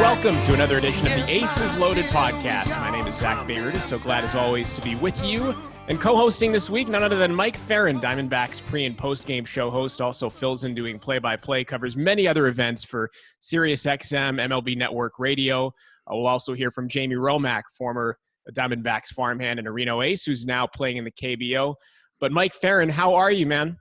welcome to another edition of the Aces Loaded podcast. My name is Zack Bayrouty, so glad as always to be with you. And co-hosting this week, none other than Mike Ferrin, Diamondbacks pre- and post-game show host, also fills in doing play-by-play, covers many other events for Sirius XM, MLB Network Radio. We'll also hear from Jamie Romak, former Diamondbacks farmhand and a Reno Ace, who's now playing in the KBO. But Mike Ferrin, how are you, man?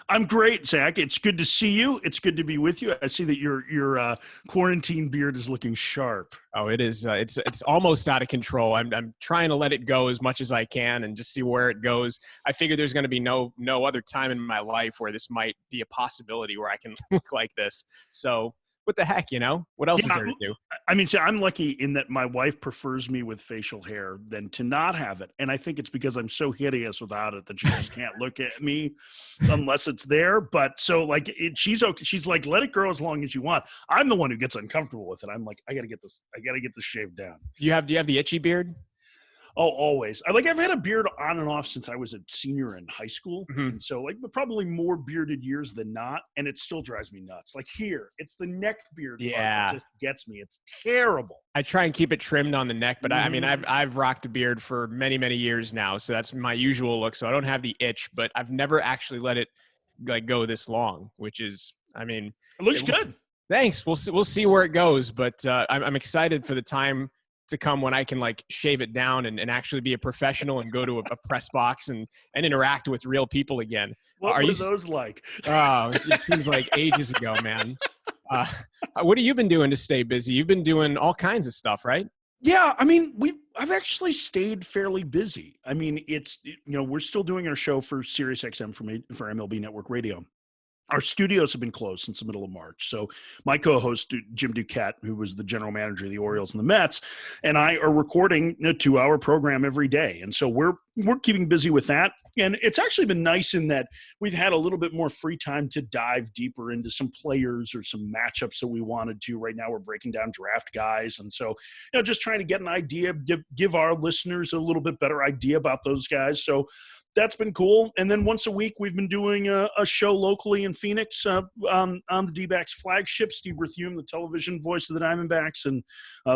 I'm great, Zach. It's good to see you. It's good to be with you. I see that your quarantine beard is looking sharp. Oh, it is. It's almost out of control. I'm trying to let it go as much as I can and just see where it goes. I figure there's going to be no other time in my life where this might be a possibility where I can look like this. So what the heck, What else is there to do? I mean, see, I'm lucky in that my wife prefers me with facial hair than to not have it. And I think it's because I'm so hideous without it that she just can't look at me unless it's there. But so she's okay. She's like, let it grow as long as you want. I'm the one who gets uncomfortable with it. I'm like, I got to get this shaved down. Do you have the itchy beard? Oh, always. I've had a beard on and off since I was a senior in high school. Mm-hmm. And so probably more bearded years than not. And it still drives me nuts. Like here, it's the neck beard part that just gets me. It's terrible. I try and keep it trimmed on the neck, but I mean, I've rocked a beard for many, many years now. So that's my usual look. So I don't have the itch, but I've never actually let it go this long, which is, I mean. It looks good. Thanks. We'll see where it goes. But I'm excited for the time to come when I can shave it down and actually be a professional and go to a press box and interact with real people again. What are those like? Oh, it seems like ages ago, man. What have you been doing to stay busy? You've been doing all kinds of stuff, right? Yeah, I mean, I've actually stayed fairly busy. I mean, it's we're still doing our show for Sirius XM for MLB Network Radio. Our studios have been closed since the middle of March. So my co-host, Jim Duquette, who was the general manager of the Orioles and the Mets, and I are recording a 2-hour program every day. And so we're keeping busy with that. And it's actually been nice in that we've had a little bit more free time to dive deeper into some players or some matchups that we wanted to. Right now we're breaking down draft guys. And so, just trying to get an idea, give our listeners a little bit better idea about those guys. So that's been cool. And then once a week, we've been doing a show locally in Phoenix on the D-backs flagship. Steve Berthiaume, the television voice of the Diamondbacks, and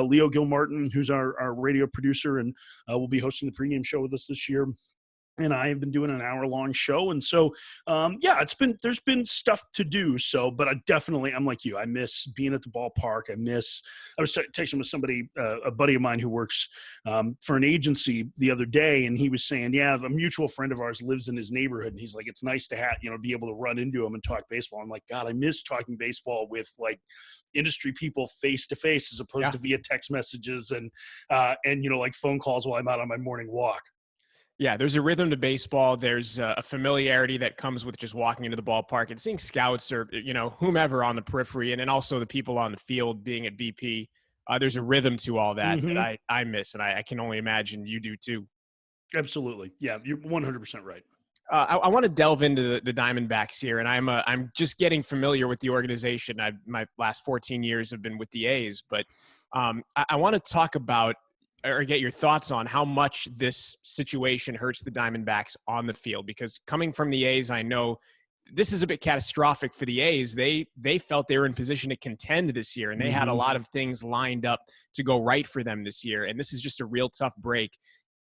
Leo Gilmartin, who's our radio producer, and will be hosting the pregame show with us this year. And I have been doing an hour-long show. And so, there's been stuff to do. So, but I'm like you. I miss being at the ballpark. I was texting with somebody, a buddy of mine who works for an agency the other day. And he was saying, a mutual friend of ours lives in his neighborhood. And he's like, it's nice to be able to run into him and talk baseball. I'm like, God, I miss talking baseball with industry people face to face as opposed to via text messages and phone calls while I'm out on my morning walk. Yeah, there's a rhythm to baseball. There's a familiarity that comes with just walking into the ballpark and seeing scouts or, whomever on the periphery, and then also the people on the field being at BP. There's a rhythm to all that that I miss, and I can only imagine you do too. Absolutely. Yeah, you're 100% right. I want to delve into the Diamondbacks here, and I'm just getting familiar with the organization. My last 14 years have been with the A's, but I want to talk about or get your thoughts on how much this situation hurts the Diamondbacks on the field, because coming from the A's, I know this is a bit catastrophic for the A's. They felt they were in position to contend this year, and they had a lot of things lined up to go right for them this year. And this is just a real tough break.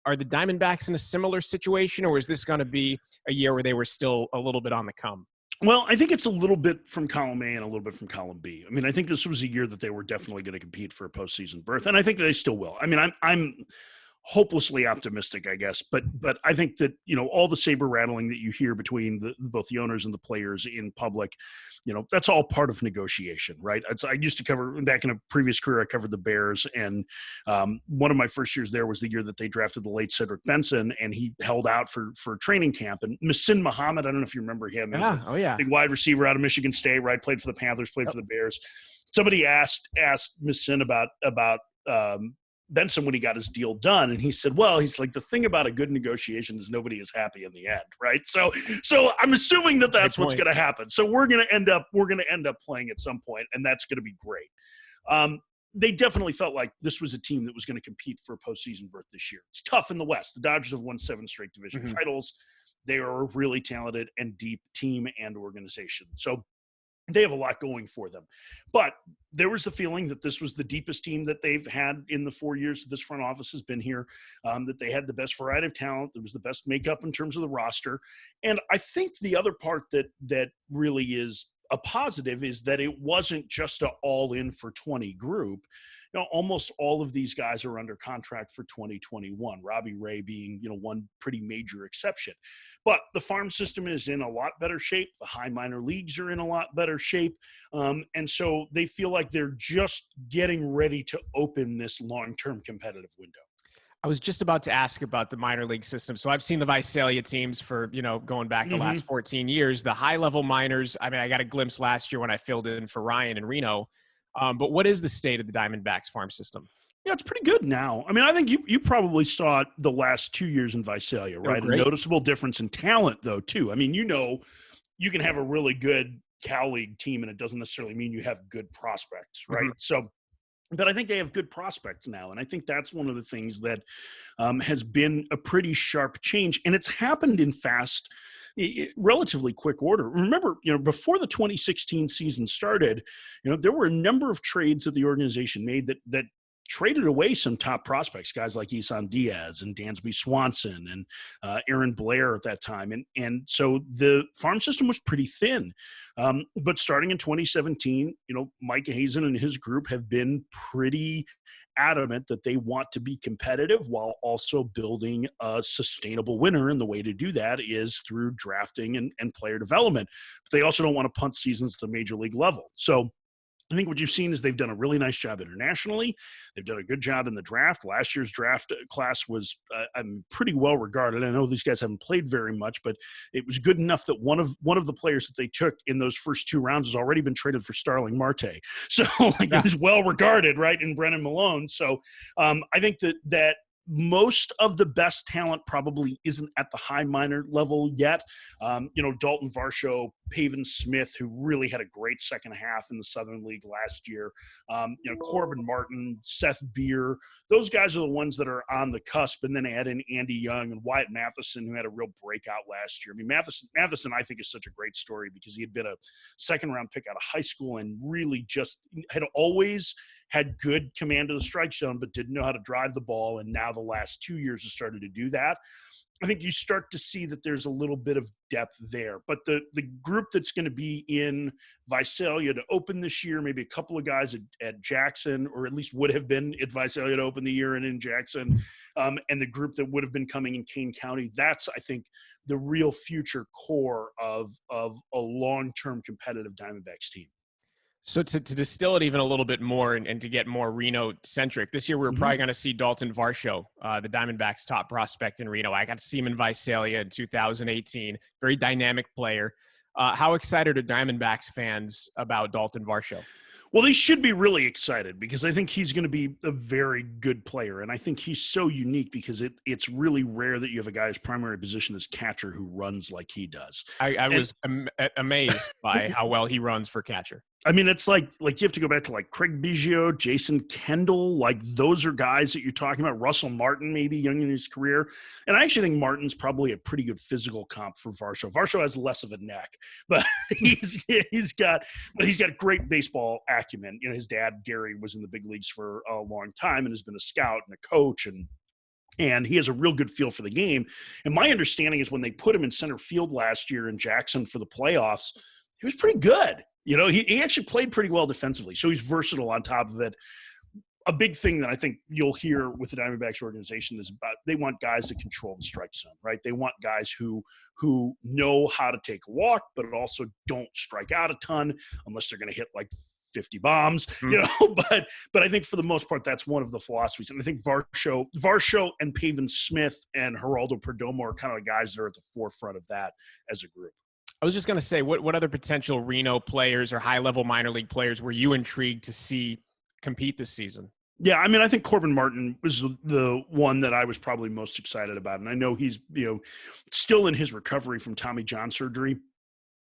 Are the Diamondbacks in a similar situation, or is this going to be a year where they were still a little bit on the come? Well, I think it's a little bit from column A and a little bit from column B. I mean, I think this was a year that they were definitely going to compete for a postseason berth, and I think they still will. I mean, I'm hopelessly optimistic, I guess, but I think that all the saber rattling that you hear between both the owners and the players in public, that's all part of negotiation, right? I used to cover, back in a previous career, I covered the Bears, and one of my first years there was the year that they drafted the late Cedric Benson, and he held out for training camp. And Masin Muhammad, I don't know if you remember him. Big wide receiver out of Michigan State, right? Played for the Panthers, played for the Bears. Somebody asked Masin about Benson when he got his deal done, and he said, well, he's like, the thing about a good negotiation is nobody is happy in the end, right? So I'm assuming that's what's going to happen. So we're going to end up playing at some point, and that's going to be great. They definitely felt like this was a team that was going to compete for a postseason berth this year. It's tough in the West. The Dodgers have won 7 straight division titles. They are a really talented and deep team and organization. So they have a lot going for them. But there was the feeling that this was the deepest team that they've had in the 4 years that this front office has been here, that they had the best variety of talent. There was the best makeup in terms of the roster. And I think the other part that really is a positive is that it wasn't just an all-in for 20 group. Almost all of these guys are under contract for 2021, Robbie Ray being, one pretty major exception. But the farm system is in a lot better shape. The high minor leagues are in a lot better shape. And so they feel like they're just getting ready to open this long-term competitive window. I was just about to ask about the minor league system. So I've seen the Visalia teams for, going back the last 14 years, the high level minors. I mean, I got a glimpse last year when I filled in for Ryan in Reno. But what is the state of the Diamondbacks farm system? Yeah, it's pretty good now. I mean, I think you probably saw it the last 2 years in Visalia, right? A noticeable difference in talent, though, too. I mean, you can have a really good Cal League team, and it doesn't necessarily mean you have good prospects, right? So, but I think they have good prospects now, and I think that's one of the things that has been a pretty sharp change, and it's happened in relatively quick order. Remember, before the 2016 season started, there were a number of trades that the organization made that traded away some top prospects, guys like Isan Diaz and Dansby Swanson and Aaron Blair at that time. And so the farm system was pretty thin. But starting in 2017, Mike Hazen and his group have been pretty adamant that they want to be competitive while also building a sustainable winner. And the way to do that is through drafting and player development. But they also don't want to punt seasons at the major league level. So I think what you've seen is they've done a really nice job internationally. They've done a good job in the draft. Last year's draft class was pretty well regarded. I know these guys haven't played very much, but it was good enough that one of the players that they took in those first 2 rounds has already been traded for Starling Marte. So it was well regarded, right, in Brennan Malone. So I think that most of the best talent probably isn't at the high minor level yet. Dalton Varsho, Pavin Smith, who really had a great second half in the Southern League last year. Corbin Martin, Seth Beer, those guys are the ones that are on the cusp. And then add in Andy Young and Wyatt Matheson, who had a real breakout last year. I mean, Matheson, I think, is such a great story because he had been a second-round pick out of high school and really just had always had good command of the strike zone, but didn't know how to drive the ball. And now the last 2 years has started to do that. I think you start to see that there's a little bit of depth there. But the group that's going to be in Visalia to open this year, maybe a couple of guys at Jackson, or at least would have been at Visalia to open the year and in Jackson, and the group that would have been coming in Kane County, that's, I think, the real future core of a long-term competitive Diamondbacks team. So to distill it even a little bit more and to get more Reno-centric, this year we're probably going to see Dalton Varsho, the Diamondbacks' top prospect in Reno. I got to see him in Visalia in 2018. Very dynamic player. How excited are Diamondbacks fans about Dalton Varsho? Well, they should be really excited because I think he's going to be a very good player. And I think he's so unique because it's really rare that you have a guy whose primary position is catcher who runs like he does. I was amazed by how well he runs for catcher. I mean, it's like you have to go back to like Craig Biggio, Jason Kendall. Like those are guys that you're talking about. Russell Martin, maybe young in his career. And I actually think Martin's probably a pretty good physical comp for Varsho. Varsho has less of a neck, but he's got great baseball acumen. His dad, Gary, was in the big leagues for a long time and has been a scout and a coach, and he has a real good feel for the game. And my understanding is when they put him in center field last year in Jackson for the playoffs, he was pretty good. He actually played pretty well defensively, so he's versatile on top of it. A big thing that I think you'll hear with the Diamondbacks organization is about they want guys that control the strike zone, right? They want guys who know how to take a walk, but also don't strike out a ton unless they're going to hit like 50 bombs, but I think for the most part, that's one of the philosophies. And I think Varsho and Pavin Smith and Geraldo Perdomo are kind of the guys that are at the forefront of that as a group. I was just going to say, what other potential Reno players or high-level minor league players were you intrigued to see compete this season? Yeah, I mean, I think Corbin Martin was the one that I was probably most excited about. And I know he's, still in his recovery from Tommy John surgery.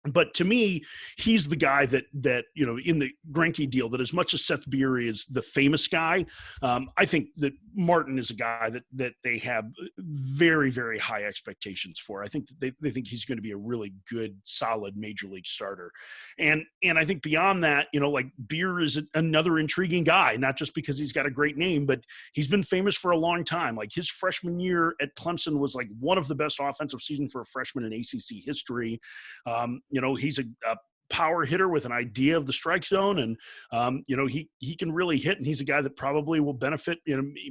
But to me, he's the guy that in the Greinke deal, that as much as Seth Beery is the famous guy, I think that Martin is a guy that they have very, very high expectations for. I think that they think he's going to be a really good, solid major league starter. And I think beyond that, like Beer is another intriguing guy, not just because he's got a great name, but he's been famous for a long time. Like his freshman year at Clemson was like one of the best offensive seasons for a freshman in ACC history. He's a power hitter with an idea of the strike zone, and he can really hit, and he's a guy that probably will benefit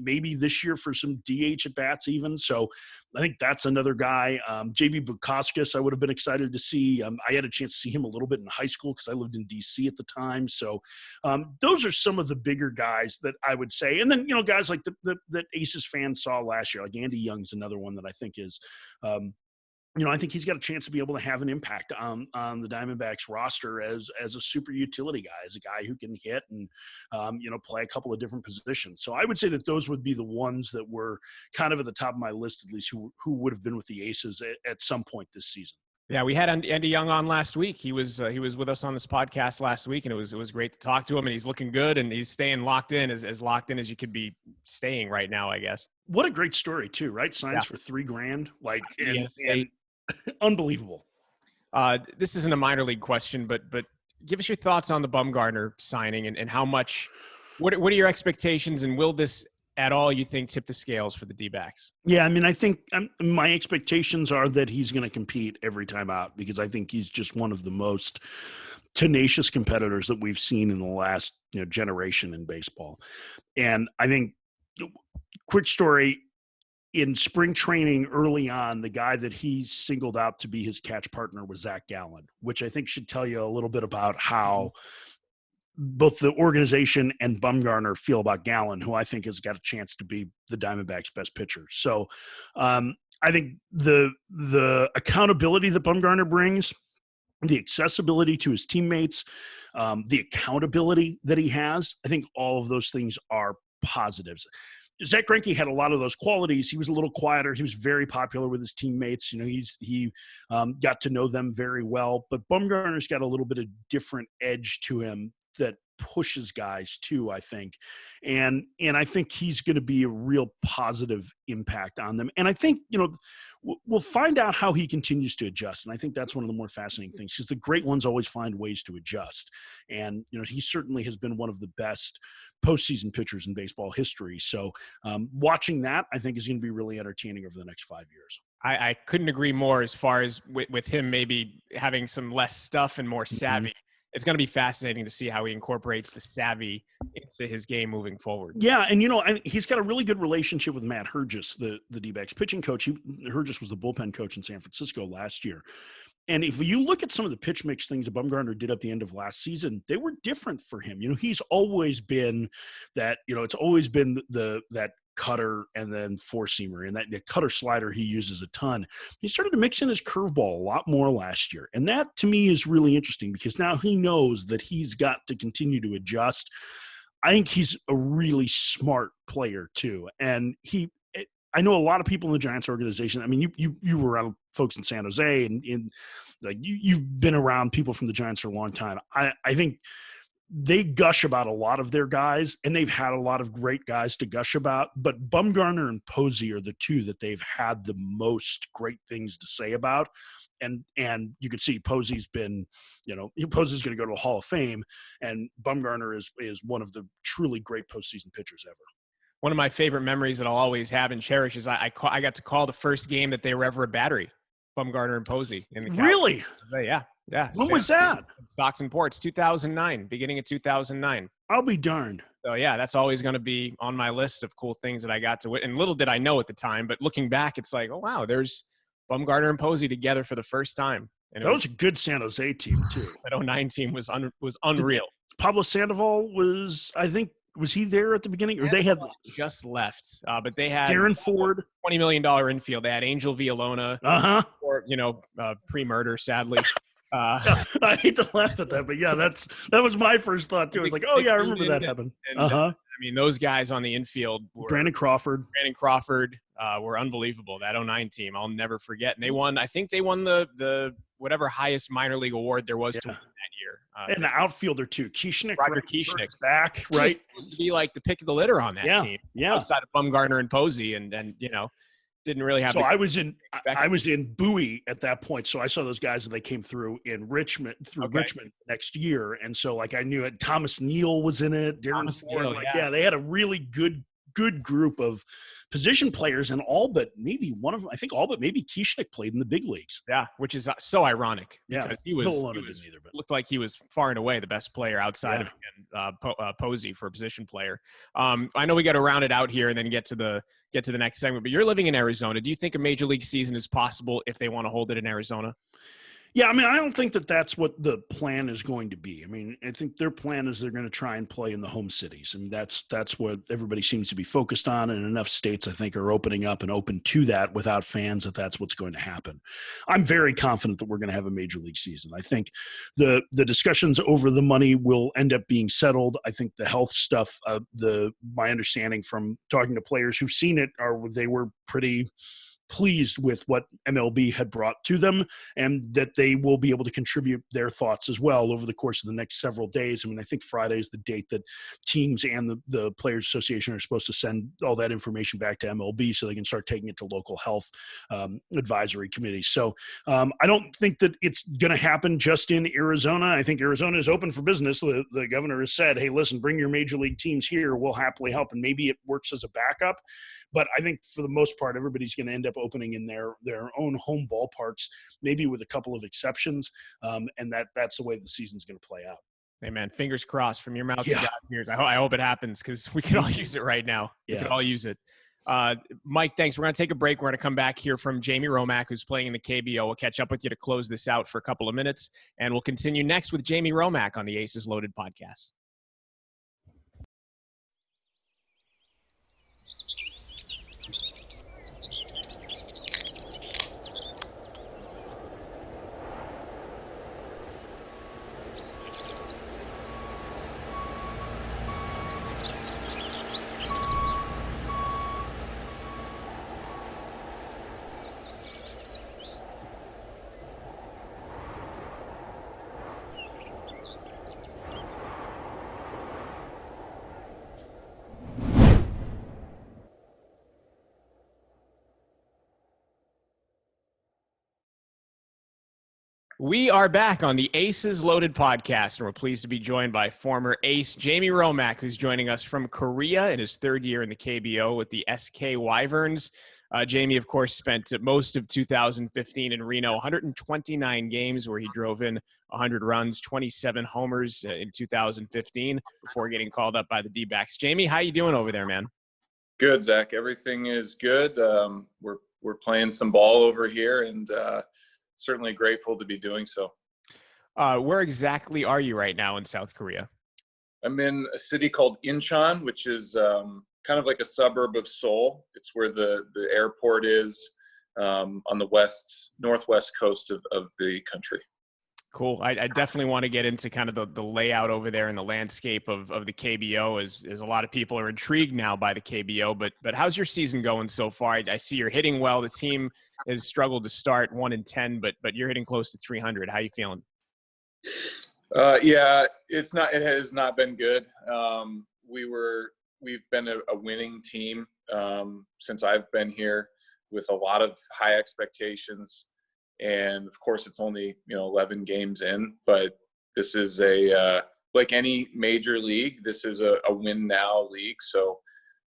maybe this year for some DH at bats even. So I think that's another guy. JB Bukauskas I would have been excited to see. I had a chance to see him a little bit in high school because I lived in DC at the time. So those are some of the bigger guys that I would say. And then guys like that Aces fans saw last year, like Andy Young's another one that I think is I think he's got a chance to be able to have an impact on the Diamondbacks roster as a super utility guy, as a guy who can hit and, play a couple of different positions. So I would say that those would be the ones that were kind of at the top of my list, at least, who would have been with the Aces at some point this season. Yeah, we had Andy Young on last week. He was with us on this podcast last week, and it was great to talk to him. And he's looking good, and he's staying locked in, as locked in as you could be staying right now, I guess. What a great story too, right? Signs for $3,000, like and unbelievable. This isn't a minor league question, but give us your thoughts on the Bumgarner signing and how much. What are your expectations, and will this at all, you think, tip the scales for the D-backs? Yeah, I mean, I think my expectations are that he's going to compete every time out, because I think he's just one of the most tenacious competitors that we've seen in the last generation in baseball. And I think, quick story, in spring training early on, the guy that he singled out to be his catch partner was Zach Gallen, which I think should tell you a little bit about how both the organization and Bumgarner feel about Gallen, who I think has got a chance to be the Diamondbacks' best pitcher. So I think the accountability that Bumgarner brings, the accessibility to his teammates, the accountability that he has, I think all of those things are positives. Zack Greinke had a lot of those qualities. He was a little quieter. He was very popular with his teammates. He got to know them very well. But Bumgarner's got a little bit of different edge to him that pushes guys too, I think. And I think he's going to be a real positive impact on them. And I think, we'll find out how he continues to adjust. And I think that's one of the more fascinating things, because the great ones always find ways to adjust. And, he certainly has been one of the best postseason pitchers in baseball history. So watching that, I think, is going to be really entertaining over the next 5 years. I couldn't agree more, as far as with him maybe having some less stuff and more savvy. Mm-hmm. It's going to be fascinating to see how he incorporates the savvy into his game moving forward. Yeah, and he's got a really good relationship with Matt Hergis, the D-backs pitching coach. Hergis was the bullpen coach in San Francisco last year. And if you look at some of the pitch mix things that Bumgarner did at the end of last season, they were different for him. He's always been that, it's always been that cutter and then four-seamer, and that the cutter slider he uses a ton. He started to mix in his curveball a lot more last year. And that, to me, is really interesting, because now he knows that he's got to continue to adjust. I think he's a really smart player too. And I know a lot of people in the Giants organization. I mean, you were around folks in San Jose, and like you've been around people from the Giants for a long time. I think they gush about a lot of their guys, and they've had a lot of great guys to gush about. But Bumgarner and Posey are the two that they've had the most great things to say about. And you can see Posey's been, Posey's going to go to the Hall of Fame, and Bumgarner is one of the truly great postseason pitchers ever. One of my favorite memories that I'll always have and cherish is I got to call the first game that they were ever a Battery, Bumgarner and Posey. In the really? Yeah. When was that? Stocks and Ports, 2009, beginning of 2009. I'll be darned. So, yeah, that's always going to be on my list of cool things that I got to witness. And little did I know at the time, but looking back, it's like, oh, wow, there's Bumgarner and Posey together for the first time. And that was a good San Jose team, too. That 09 team was unreal. Pablo Sandoval was he there at the beginning? Or they had just left, but they had Darren Ford, $20 million infield. They had Angel Villalona, or pre-murder, sadly. I hate to laugh at that, but yeah, that was my first thought too. I was like, oh yeah, I remember that happened. I mean, those guys on the infield were Brandon Crawford were unbelievable. That 09 team, I'll never forget. And they won. I think they won the whatever highest minor league award there was to Yeah. win that year. And the outfielder too, Kieschnick, Roger right? Kieschnick. Back, He was right? supposed to be like the pick of the litter on that Yeah, team, yeah. outside of Bumgarner and Posey, and didn't really have. So the I was in Bowie at that point. So I saw those guys and they came through in Richmond next year. And so like I knew it. Thomas Neal was in it. Darren Ford. Neal, yeah, they had a really good group of position players, and all but maybe one of them, I think all but maybe Kieschnick played in the big leagues. Yeah, which is so ironic because Yeah, he looked like he was far and away the best player outside of Posey for a position player. I know we got to round it out here and then get to the next segment, but you're living in Arizona. Do you think a major league season is possible if they want to hold it in Arizona? Yeah, I mean, I don't think that that's what the plan is going to be. I mean, I think their plan is they're going to try and play in the home cities, and that's what everybody seems to be focused on. And enough states, I think, are opening up and open to that without fans that's what's going to happen. I'm very confident that we're going to have a major league season. I think the discussions over the money will end up being settled. I think the health stuff, my understanding from talking to players who've seen it, they were pretty pleased with what MLB had brought to them, and that they will be able to contribute their thoughts as well over the course of the next several days. I mean, I think Friday is the date that teams and the Players Association are supposed to send all that information back to MLB so they can start taking it to local health advisory committees. So I don't think that it's going to happen just in Arizona. I think Arizona is open for business. The governor has said, hey, listen, bring your major league teams here. We'll happily help. And maybe it works as a backup. But I think for the most part, everybody's going to end up opening in their own home ballparks, maybe with a couple of exceptions. And that's the way the season's going to play out. Hey, man, fingers crossed from your mouth to God's ears. I hope it happens because we can all use it right now. We can all use it. Mike, thanks. We're going to take a break. We're going to come back here from Jamie Romak, who's playing in the KBO. We'll catch up with you to close this out for a couple of minutes, and we'll continue next with Jamie Romak on the Aces Loaded podcast. We are back on the Aces Loaded podcast, and we're pleased to be joined by former ace Jamie Romak, who's joining us from Korea in his third year in the KBO with the SK Wyverns. Jamie, of course, spent most of 2015 in Reno, 129 games where he drove in 100 runs, 27 homers in 2015 before getting called up by the D-backs. Jamie, how you doing over there, man? Good, Zach. Everything is good. We're playing some ball over here, and certainly grateful to be doing so. Where exactly are you right now in South Korea? I'm in a city called Incheon, which is kind of like a suburb of Seoul. It's where the airport is on the northwest coast of the country. Cool. I definitely want to get into kind of the layout over there and the landscape of the KBO as a lot of people are intrigued now by the KBO. But how's your season going so far? I see you're hitting well. The team has struggled to start 1-10, but you're hitting close to 300. How you feeling? Yeah, it has not been good. We've been a winning team since I've been here, with a lot of high expectations. And of course, it's only 11 games in, but this is like any major league, this is a win now league. So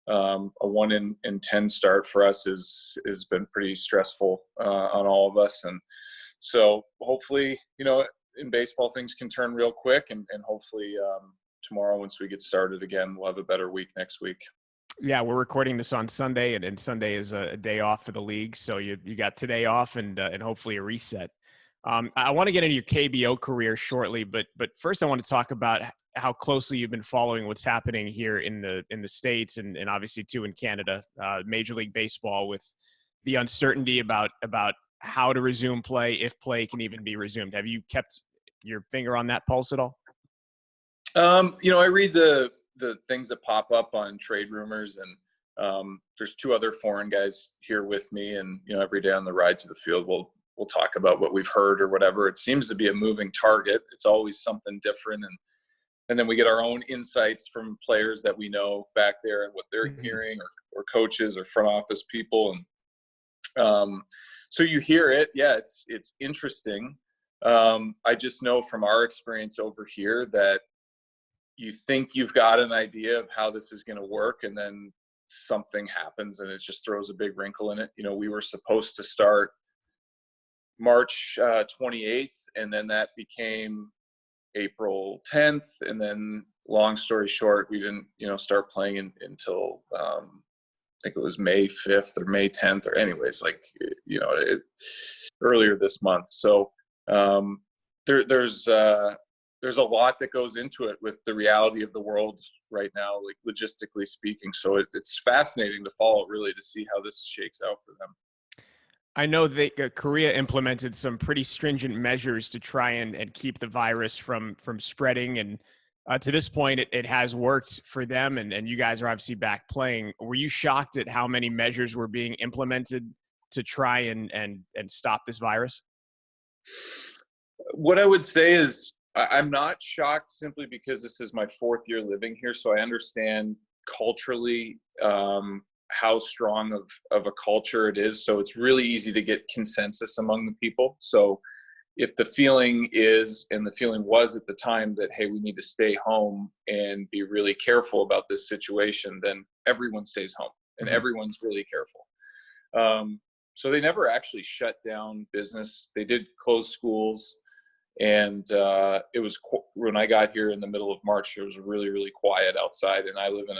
a 1-10 start for us has been pretty stressful on all of us. And so hopefully, in baseball, things can turn real quick, and hopefully tomorrow, once we get started again, we'll have a better week next week. Yeah, we're recording this on Sunday, and Sunday is a day off for the league. So you got today off and hopefully a reset. I want to get into your KBO career shortly, but first I want to talk about how closely you've been following what's happening here in the States and obviously too in Canada, Major League Baseball, with the uncertainty about how to resume play, if play can even be resumed. Have you kept your finger on that pulse at all? I read the things that pop up on trade rumors, and there's two other foreign guys here with me, and every day on the ride to the field, we'll talk about what we've heard or whatever. It seems to be a moving target. It's always something different. And then we get our own insights from players that we know back there and what they're hearing, or coaches or front office people. And so you hear it. Yeah, it's interesting. I just know from our experience over here that you think you've got an idea of how this is going to work, and then something happens and it just throws a big wrinkle in it. You know, we were supposed to start March 28th, and then that became April 10th. And then long story short, we didn't, start playing until I think it was May 5th or May 10th, or anyways, earlier this month. So there's a lot that goes into it with the reality of the world right now, like logistically speaking. So it's fascinating to follow, really, to see how this shakes out for them. I know that Korea implemented some pretty stringent measures to try and keep the virus from spreading. And to this point, it has worked for them. And you guys are obviously back playing. Were you shocked at how many measures were being implemented to try and stop this virus? What I would say is I'm not shocked, simply because this is my 4th year living here. So I understand culturally how strong of a culture it is. So it's really easy to get consensus among the people. So if the feeling is, and the feeling was at the time, that, hey, we need to stay home and be really careful about this situation, then everyone stays home and everyone's really careful. So they never actually shut down business. They did close schools. And it was, when I got here in the middle of March, it was really, really quiet outside. And I live in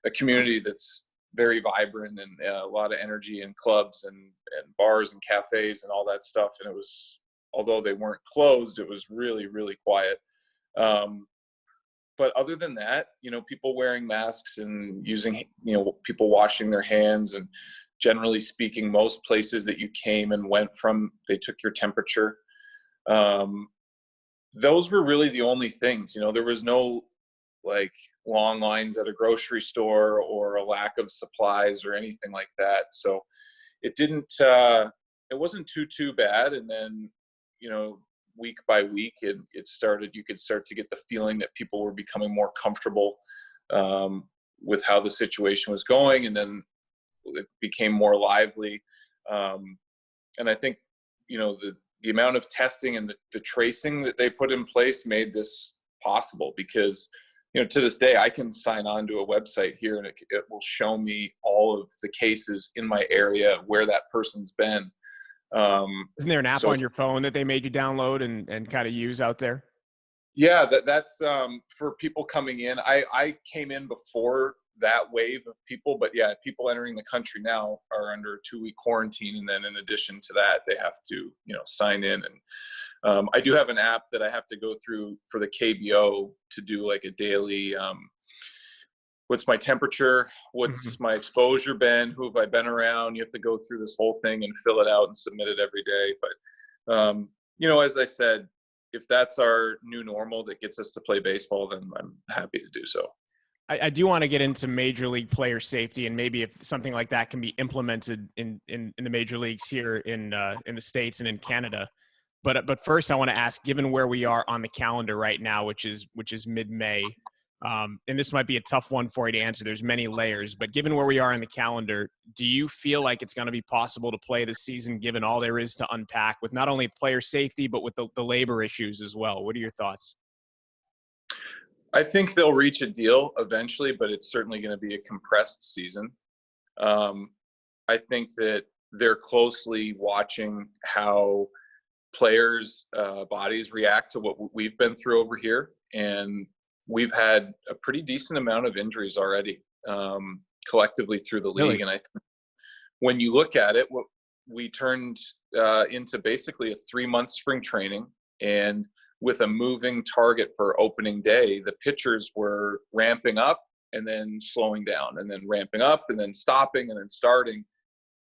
a community that's very vibrant, and a lot of energy, and clubs and bars and cafes and all that stuff. And it was, although they weren't closed, it was really, really quiet. But other than that, people wearing masks and using, people washing their hands, and generally speaking, most places that you came and went from, they took your temperature. Those were really the only things. There was no long lines at a grocery store or a lack of supplies or anything like that. So it wasn't too bad. And then, week by week, it started, you could start to get the feeling that people were becoming more comfortable with how the situation was going. And then it became more lively. And I think, the amount of testing and the tracing that they put in place made this possible, because, to this day, I can sign on to a website here and it will show me all of the cases in my area, where that person's been. Isn't there an app on your phone that they made you download and kind of use out there? Yeah, that's for people coming in. I came in before that wave of people, but yeah, people entering the country now are under a 2-week quarantine. And then in addition to that, they have to, sign in. And I do have an app that I have to go through for the KBO to do like a daily, what's my temperature? What's my exposure been? Who have I been around? You have to go through this whole thing and fill it out and submit it every day. But, as I said, if that's our new normal that gets us to play baseball, then I'm happy to do so. I do want to get into major league player safety, and maybe if something like that can be implemented in the major leagues here in the States and in Canada. But first, I want to ask, given where we are on the calendar right now, which is mid-May, and this might be a tough one for you to answer. There's many layers, but given where we are in the calendar, do you feel like it's going to be possible to play this season, given all there is to unpack with not only player safety, but with the labor issues as well? What are your thoughts? I think they'll reach a deal eventually, but it's certainly going to be a compressed season. I think that they're closely watching how players' bodies react to what we've been through over here. And we've had a pretty decent amount of injuries already collectively through the league. Really? And I think when you look at it, what we turned into basically a 3-month spring training, and with a moving target for opening day, the pitchers were ramping up and then slowing down, and then ramping up and then stopping and then starting.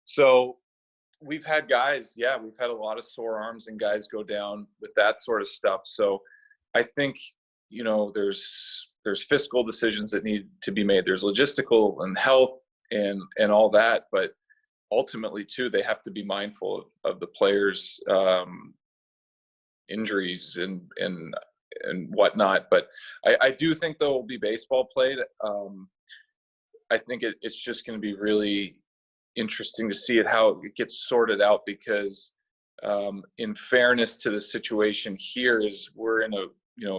So we've had guys, we've had a lot of sore arms and guys go down with that sort of stuff. So I think, there's fiscal decisions that need to be made. There's logistical and health and all that, but ultimately too, they have to be mindful of the players' injuries and whatnot. But I do think there will be baseball played. I think it's just going to be really interesting to see how it gets sorted out, because in fairness to the situation here, is we're in a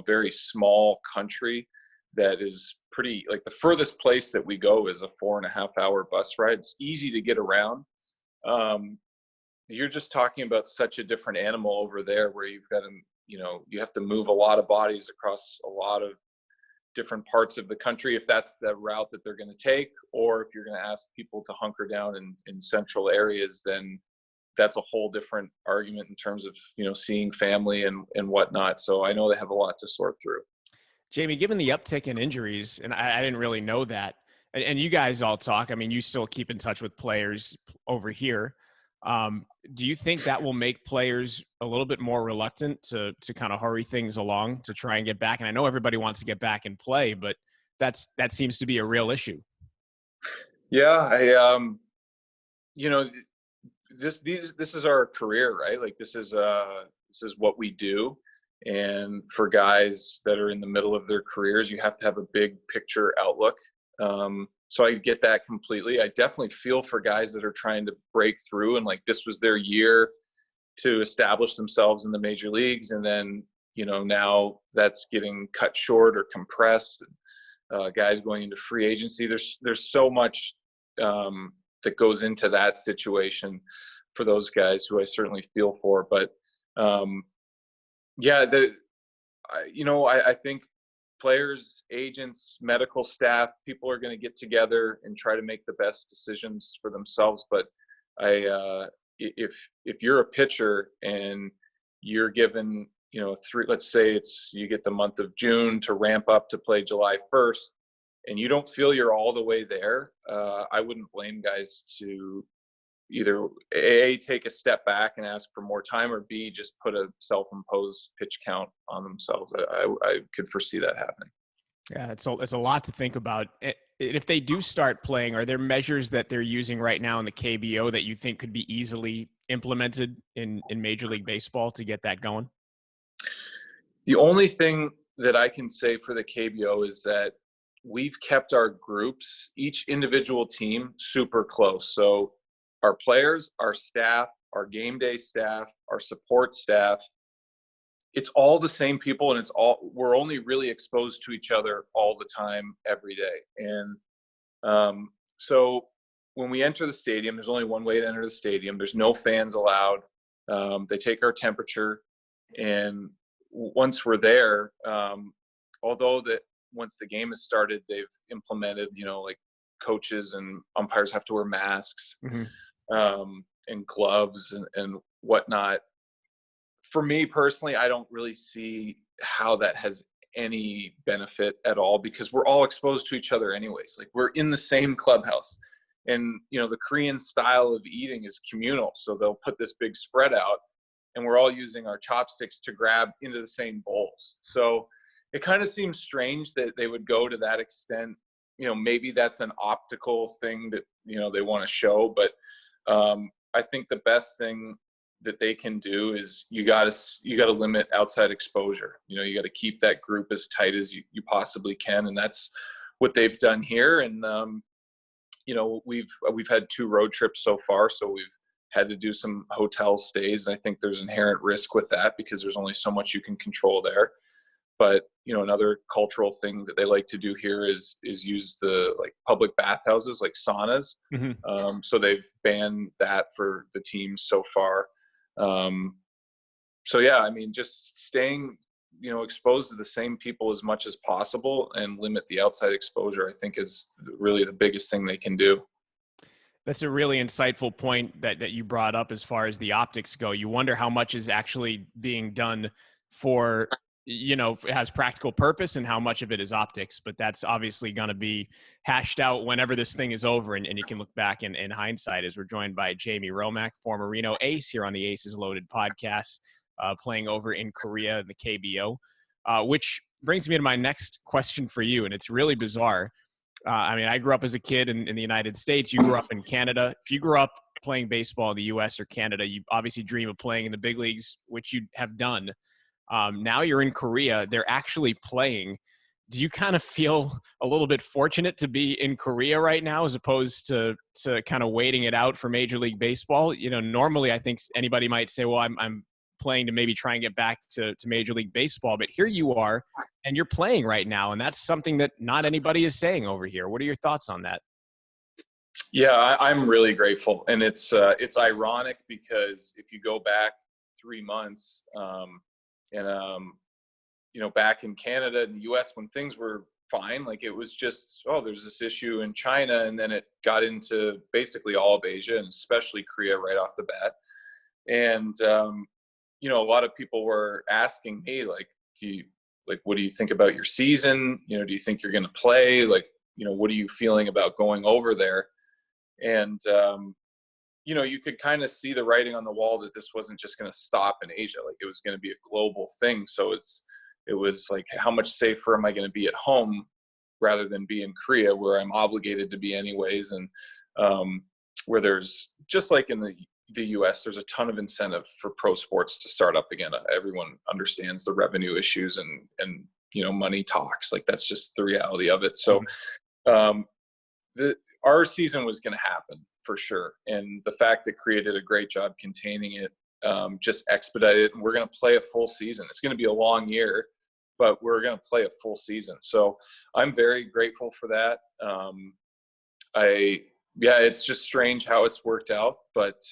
very small country that is pretty, like, the furthest place that we go is a 4.5-hour bus ride. It's easy to get around. You're just talking about such a different animal over there, where you've got to, you have to move a lot of bodies across a lot of different parts of the country, if that's the route that they're going to take, or if you're going to ask people to hunker down in central areas, then that's a whole different argument in terms of, seeing family and whatnot. So I know they have a lot to sort through. Jamie, given the uptick in injuries, and I didn't really know that, and you guys all talk, I mean, you still keep in touch with players over here. Do you think that will make players a little bit more reluctant to kind of hurry things along to try and get back? And I know everybody wants to get back and play, but that seems to be a real issue. Yeah, this is our career, right? Like, this is what we do. And for guys that are in the middle of their careers, you have to have a big picture outlook. So I get that completely. I definitely feel for guys that are trying to break through, and like, this was their year to establish themselves in the major leagues. And then, now that's getting cut short or compressed. Guys going into free agency. There's so much that goes into that situation for those guys, who I certainly feel for. But yeah, I think players, agents, medical staff, people are going to get together and try to make the best decisions for themselves. But if you're a pitcher and you're given, let's say you get the month of June to ramp up to play July 1st, and you don't feel you're all the way there, I wouldn't blame guys to either A, take a step back and ask for more time, or B, just put a self-imposed pitch count on themselves. I could foresee that happening. Yeah, it's a lot to think about. If they do start playing, are there measures that they're using right now in the KBO that you think could be easily implemented in Major League Baseball to get that going? The only thing that I can say for the KBO is that we've kept our groups, each individual team, super close. So our players, our staff, our game day staff, our support staff, it's all the same people, and we're only really exposed to each other all the time, every day. And so when we enter the stadium, there's only one way to enter the stadium. There's no fans allowed. They take our temperature, and once we're there, although once the game has started, they've implemented, like, coaches and umpires have to wear masks. Mm-hmm. And gloves and whatnot. For me personally, I don't really see how that has any benefit at all, because we're all exposed to each other anyways. Like, we're in the same clubhouse, and the Korean style of eating is communal. So they'll put this big spread out, and we're all using our chopsticks to grab into the same bowls. So it kind of seems strange that they would go to that extent. Maybe that's an optical thing that they want to show, but I think the best thing that they can do is you got to limit outside exposure. You got to keep that group as tight as you possibly can, and that's what they've done here. And we've had 2 road trips so far, so we've had to do some hotel stays, and I think there's inherent risk with that, because there's only so much you can control there. But another cultural thing that they like to do here is use the, like, public bathhouses, like saunas. Mm-hmm. So they've banned that for the teams so far. So yeah, I mean, just staying exposed to the same people as much as possible and limit the outside exposure, I think, is really the biggest thing they can do. That's a really insightful point that you brought up as far as the optics go. You wonder how much is actually being done for, it has practical purpose, and how much of it is optics. But that's obviously going to be hashed out whenever this thing is over, and you can look back in hindsight, as we're joined by Jamie Romak, former Reno Ace, here on the Aces Loaded podcast, playing over in Korea in the KBO, which brings me to my next question for you. And it's really bizarre. I mean, I grew up as a kid in the United States. You grew up in Canada. If you grew up playing baseball in the U.S. or Canada, you obviously dream of playing in the big leagues, which you have done. Now you're in Korea. They're actually playing. Do you kind of feel a little bit fortunate to be in Korea right now as opposed to kind of waiting it out for Major League Baseball? You know, normally I think anybody might say, well, I'm playing to maybe try and get back to Major League Baseball, but here you are and you're playing right now. And that's something that not anybody is saying over here. What are your thoughts on that? Yeah, I'm really grateful. And it's ironic because if you go back 3 months, you know, back in Canada and the US when things were fine, like it was just, oh, there's this issue in China. And then it got into basically all of Asia and especially Korea right off the bat. And, you know, a lot of people were asking me, like, what do you think about your season? You know, do you think you're going to play? Like, you know, what are you feeling about going over there? And, you know, you could kind of see the writing on the wall that this wasn't just going to stop in Asia. Like it was going to be a global thing. So it was like, how much safer am I going to be at home rather than be in Korea where I'm obligated to be anyways. And where there's, just like in the US, there's a ton of incentive for pro sports to start up again. Everyone understands the revenue issues and, you know, money talks. Like that's just the reality of it. So our season was going to happen for sure. And the fact that Korea did a great job containing it, just expedited it. And we're going to play a full season. It's going to be a long year, but we're going to play a full season. So I'm very grateful for that. Yeah, it's just strange how it's worked out, but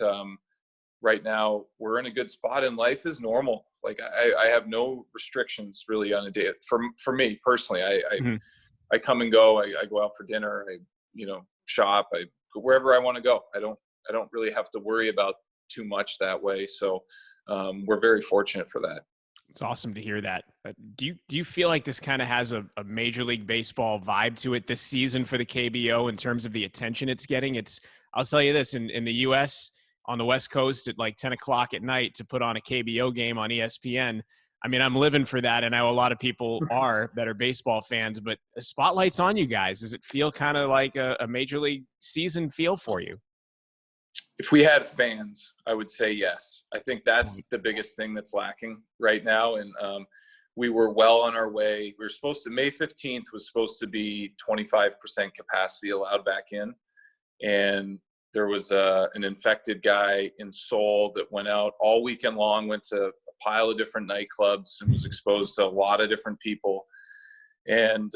right now we're in a good spot and life is normal. Like I have no restrictions really on a day for me personally. I come and go. I go out for dinner. I, you know, shop. I go wherever I want to go. I don't really have to worry about too much that way. So we're very fortunate for that. It's awesome to hear that. Do you feel like this kind of has a Major League Baseball vibe to it this season for the KBO in terms of the attention it's getting? I'll tell you this, in the U.S. on the West Coast at like 10 o'clock at night to put on a KBO game on ESPN. I mean, I'm living for that, and I know a lot of people are that are baseball fans, but the spotlight's on you guys. Does it feel kind of like a Major League season feel for you? If we had fans, I would say yes. I think that's the biggest thing that's lacking right now. And we were well on our way. We were supposed to, May 15th was supposed to be 25% capacity allowed back in. And there was an infected guy in Seoul that went out all weekend long, went to a pile of different nightclubs and was exposed to a lot of different people. And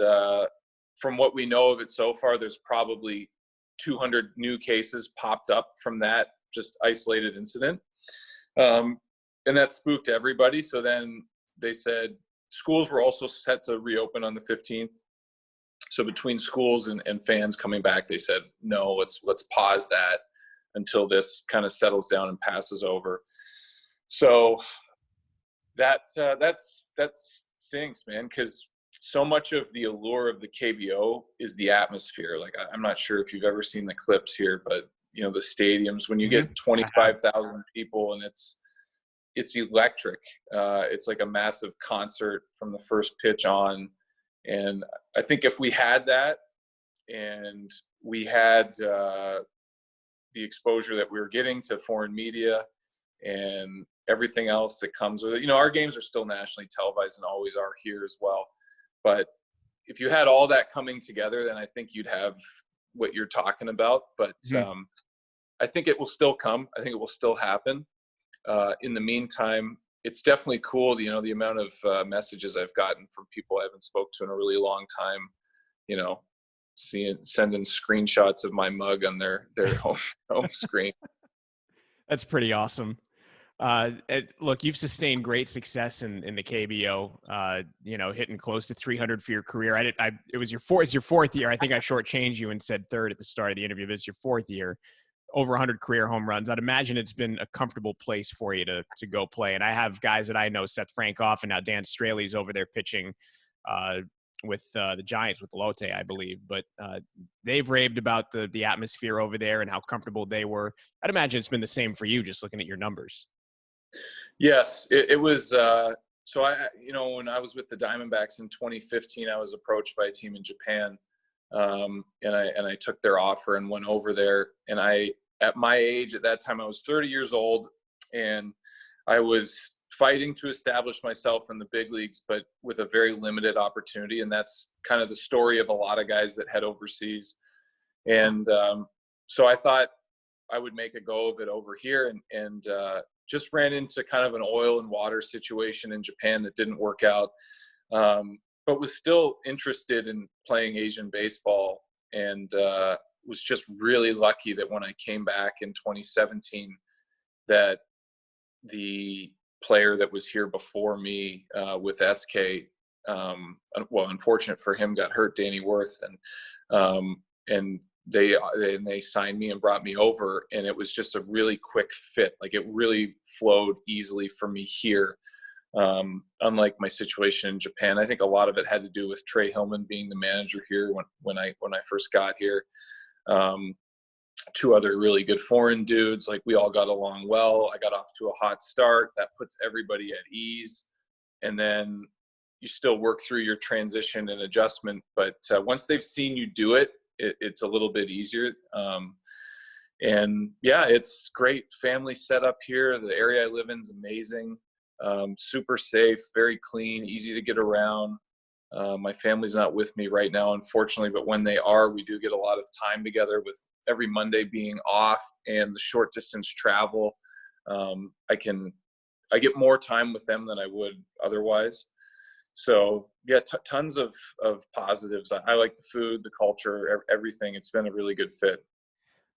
from what we know of it so far, there's probably 200 new cases popped up from that just isolated incident. And that spooked everybody. So then they said schools were also set to reopen on the 15th. So between schools and fans coming back, they said, no, let's pause that until this kind of settles down and passes over. So that stinks, man, because so much of the allure of the KBO is the atmosphere. Like, I'm not sure if you've ever seen the clips here, but you know, the stadiums, when you get 25,000 people and it's electric. It's like a massive concert from the first pitch on. And I think if we had that and we had the exposure that we were getting to foreign media and everything else that comes with it, you know, our games are still nationally televised and always are here as well. But if you had all that coming together, then I think you'd have what you're talking about. But I think it will still come. I think it will still happen. In the meantime, it's definitely cool, you know, the amount of messages I've gotten from people I haven't spoke to in a really long time, you know, sending screenshots of my mug on their home screen. That's pretty awesome. Look, you've sustained great success in the KBO, you know, hitting close to 300 for your career. It's your fourth year. I think I shortchanged you and said third at the start of the interview, but it's your fourth year, over 100 career home runs. I'd imagine it's been a comfortable place for you to go play. And I have guys that I know, Seth Frankoff, and now Dan Straley's over there pitching with the Giants with Lotte, I believe. But they've raved about the atmosphere over there and how comfortable they were. I'd imagine it's been the same for you, just looking at your numbers. Yes, it was. So you know, when I was with the Diamondbacks in 2015, I was approached by a team in Japan, and I took their offer and went over there. And I at my age, at that time, I was 30 years old, and I was fighting to establish myself in the big leagues, but with a very limited opportunity. And that's kind of the story of a lot of guys that head overseas. And so I thought I would make a go of it over here, and just ran into kind of an oil and water situation in Japan that didn't work out, but was still interested in playing Asian baseball, and was just really lucky that when I came back in 2017, that the player that was here before me with SK, well, unfortunate for him, got hurt, Danny Worth, and they signed me and brought me over, and it was just a really quick fit. Like, it really flowed easily for me here. Unlike my situation in Japan, I think a lot of it had to do with Trey Hillman being the manager here when I first got here. Two other really good foreign dudes, like, we all got along well. I got off to a hot start. That puts everybody at ease, and then you still work through your transition and adjustment. But once they've seen you do it, it's a little bit easier. And yeah, it's great family setup here. The area I live in is amazing. Super safe, very clean, easy to get around. My family's not with me right now, unfortunately, but when they are, we do get a lot of time together, with every Monday being off and the short distance travel. I get more time with them than I would otherwise. So yeah, tons of positives. I like the food, the culture, everything. It's been a really good fit.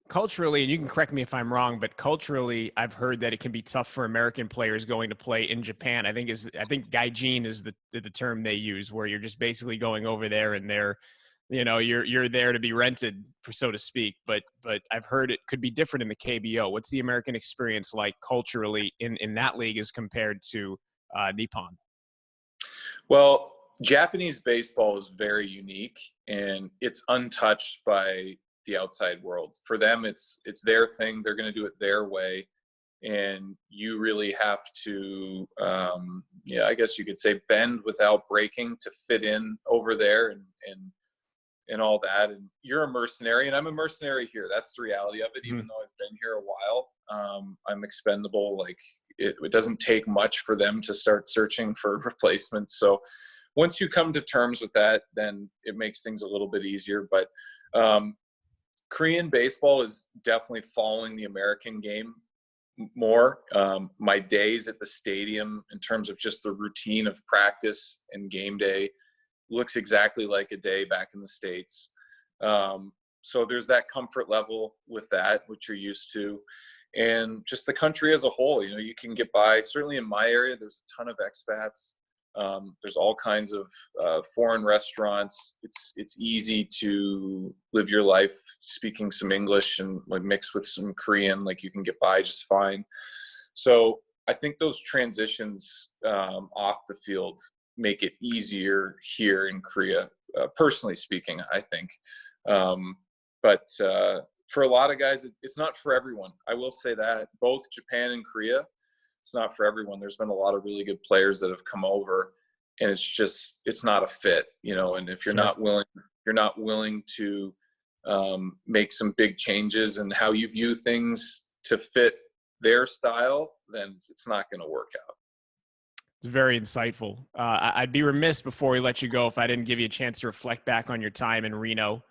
Culturally, and you can correct me if I'm wrong, but culturally, I've heard that it can be tough for American players going to play in Japan. I think gaijin is the term they use, where you're just basically going over there and you're there to be rented, for so to speak. But I've heard it could be different in the KBO. What's the American experience like culturally in that league as compared to Nippon? Well, Japanese baseball is very unique, and it's untouched by the outside world. For them, it's their thing. They're going to do it their way, and you really have to, I guess you could say, bend without breaking to fit in over there, and all that. And you're a mercenary, and I'm a mercenary here. That's the reality of it. Even though I've been here a while, I'm expendable. Like, it doesn't take much for them to start searching for replacements. So once you come to terms with that, then it makes things a little bit easier. But Korean baseball is definitely following the American game more. My days at the stadium, in terms of just the routine of practice and game day, looks exactly like a day back in the States. So there's that comfort level with that, which you're used to. And just the country as a whole, you can get by. Certainly in my area, there's a ton of expats. There's all kinds of foreign restaurants. It's easy to live your life speaking some English and like mix with some Korean. Like, you can get by just fine. So I think those transitions off the field make it easier here in Korea, personally speaking, I think. But for a lot of guys, it's not for everyone. I will say that. Both Japan and Korea, it's not for everyone. There's been a lot of really good players that have come over, and it's not a fit, and if you're not willing to make some big changes in how you view things to fit their style, then it's not going to work out. It's very insightful. I'd be remiss before we let you go if I didn't give you a chance to reflect back on your time in Reno.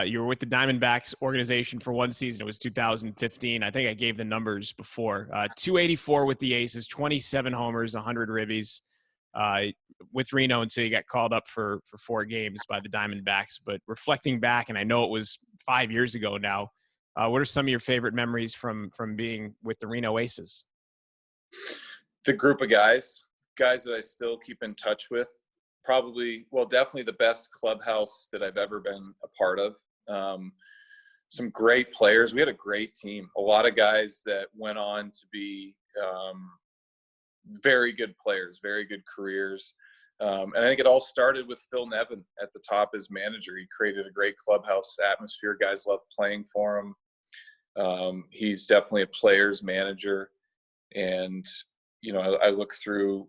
You were with the Diamondbacks organization for one season. It was 2015. I think I gave the numbers before. 284 with the Aces, 27 homers, 100 ribbies with Reno until you got called up for 4 games by the Diamondbacks. But reflecting back, and I know it was 5 years ago now, what are some of your favorite memories from being with the Reno Aces? The group of guys that I still keep in touch with. Definitely the best clubhouse that I've ever been a part of. Some great players. We had a great team. A lot of guys that went on to be very good players, very good careers. And I think it all started with Phil Nevin at the top as manager. He created a great clubhouse atmosphere. Guys love playing for him. He's definitely a player's manager. And, I look through,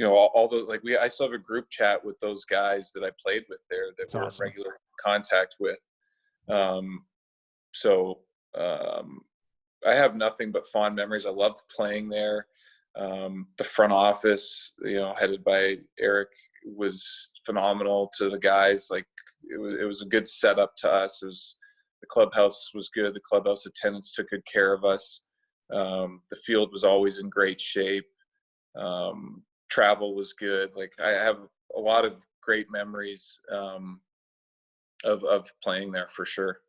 all the, I still have a group chat with those guys that I played with there that we're in regular contact with. So I have nothing but fond memories. I loved playing there. The front office, headed by Eric, was phenomenal to the guys. Like it was a good setup to us. The clubhouse was good. The clubhouse attendants took good care of us. The field was always in great shape. Travel was good. Like I have a lot of great memories of playing there for sure.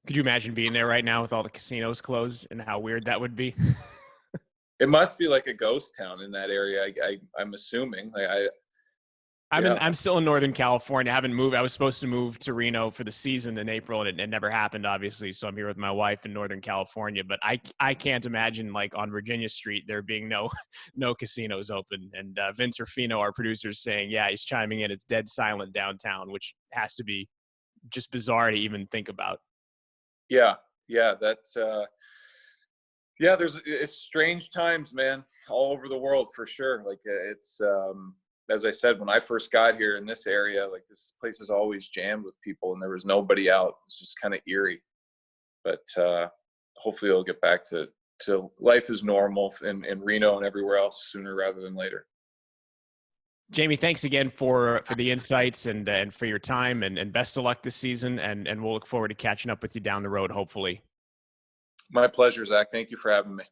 Could you imagine being there right now with all the casinos closed and how weird that would be? It must be like a ghost town in that area. I'm assuming. I'm still in Northern California. I haven't moved. I was supposed to move to Reno for the season in April, and it never happened, obviously. So I'm here with my wife in Northern California. But I can't imagine, like, on Virginia Street there being no casinos open. And Vince Ruffino, our producer, is saying, yeah, he's chiming in. It's dead silent downtown, which has to be just bizarre to even think about. Yeah, that's it's strange times, man, all over the world for sure. Like it's as I said, when I first got here in this area, like this place is always jammed with people and there was nobody out. It's just kind of eerie. But hopefully it'll get back to life as normal in Reno and everywhere else sooner rather than later. Jamie, thanks again for the insights and for your time and best of luck this season. And we'll look forward to catching up with you down the road, hopefully. My pleasure, Zach. Thank you for having me.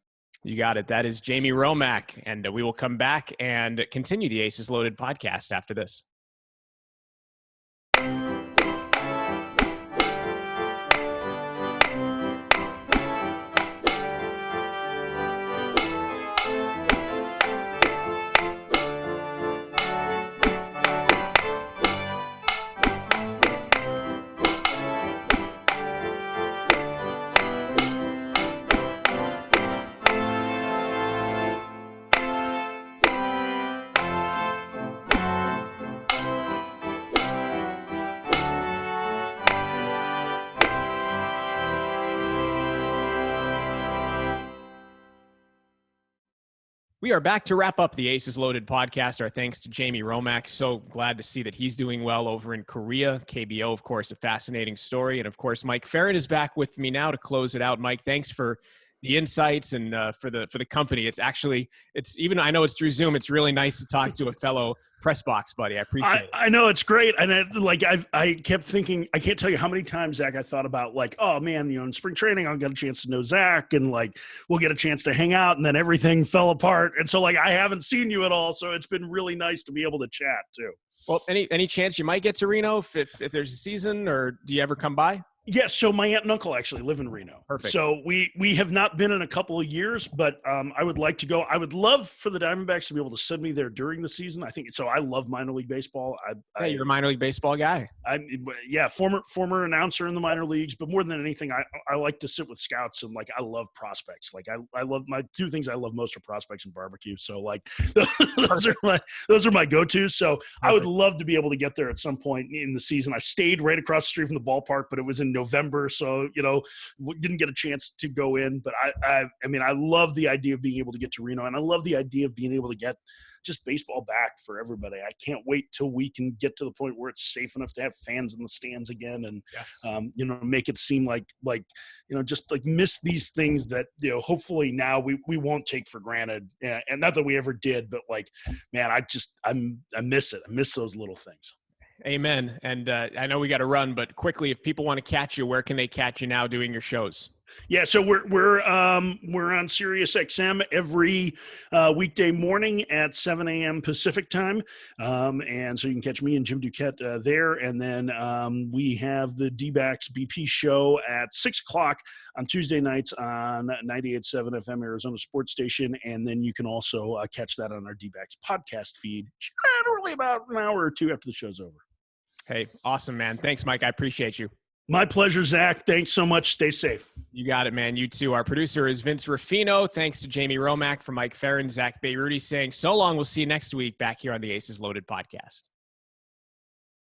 You got it. That is Jamie Romak. And we will come back and continue the Aces Loaded podcast after this. We are back to wrap up the Aces Loaded podcast. Our thanks to Jamie Romak. So glad to see that he's doing well over in Korea. KBO, of course, a fascinating story. And, of course, Mike Ferrin is back with me now to close it out. Mike, thanks for the insights and for the company. It's even, I know it's through Zoom, it's really nice to talk to a fellow press box buddy. I appreciate it. I know it's great. And I kept thinking, I can't tell you how many times, Zach, I thought about like, oh man, in spring training, I'll get a chance to know Zach and like, we'll get a chance to hang out, and then everything fell apart. And so like, I haven't seen you at all. So it's been really nice to be able to chat too. Well, any chance you might get to Reno if there's a season, or do you ever come by? Yeah, so my aunt and uncle actually live in Reno. Perfect. So we have not been in a couple of years, but I would like to go. I would love for the Diamondbacks to be able to send me there during the season. I think so. I love minor league baseball. You're a minor league baseball guy. Former announcer in the minor leagues, but more than anything, I like to sit with scouts, and like I love prospects. Like I love my two things I love most are prospects and barbecue. So like those are my go-tos. So perfect. I would love to be able to get there at some point in the season. I've stayed right across the street from the ballpark, but it was in November, so didn't get a chance to go in. But I mean, I love the idea of being able to get to Reno, and I love the idea of being able to get just baseball back for everybody. I can't wait till we can get to the point where it's safe enough to have fans in the stands again, and yes. Make it seem like just like miss these things that hopefully now we won't take for granted, and not that we ever did, but like, man, I miss it. I miss those little things. Amen. And I know we got to run, but quickly, if people want to catch you, where can they catch you now doing your shows? Yeah, so we're on Sirius XM every weekday morning at 7 a.m. Pacific time, and so you can catch me and Jim Duquette there. And then we have the D-backs BP show at 6 o'clock on Tuesday nights on 98.7 FM Arizona Sports Station, and then you can also catch that on our D-backs podcast feed, generally about an hour or two after the show's over. Hey, awesome, man. Thanks, Mike. I appreciate you. My pleasure, Zach. Thanks so much. Stay safe. You got it, man. You too. Our producer is Vince Ruffino. Thanks to Jamie Romak, for Mike Ferrin, Zack Bayrouty saying so long. We'll see you next week back here on the Aces Loaded podcast.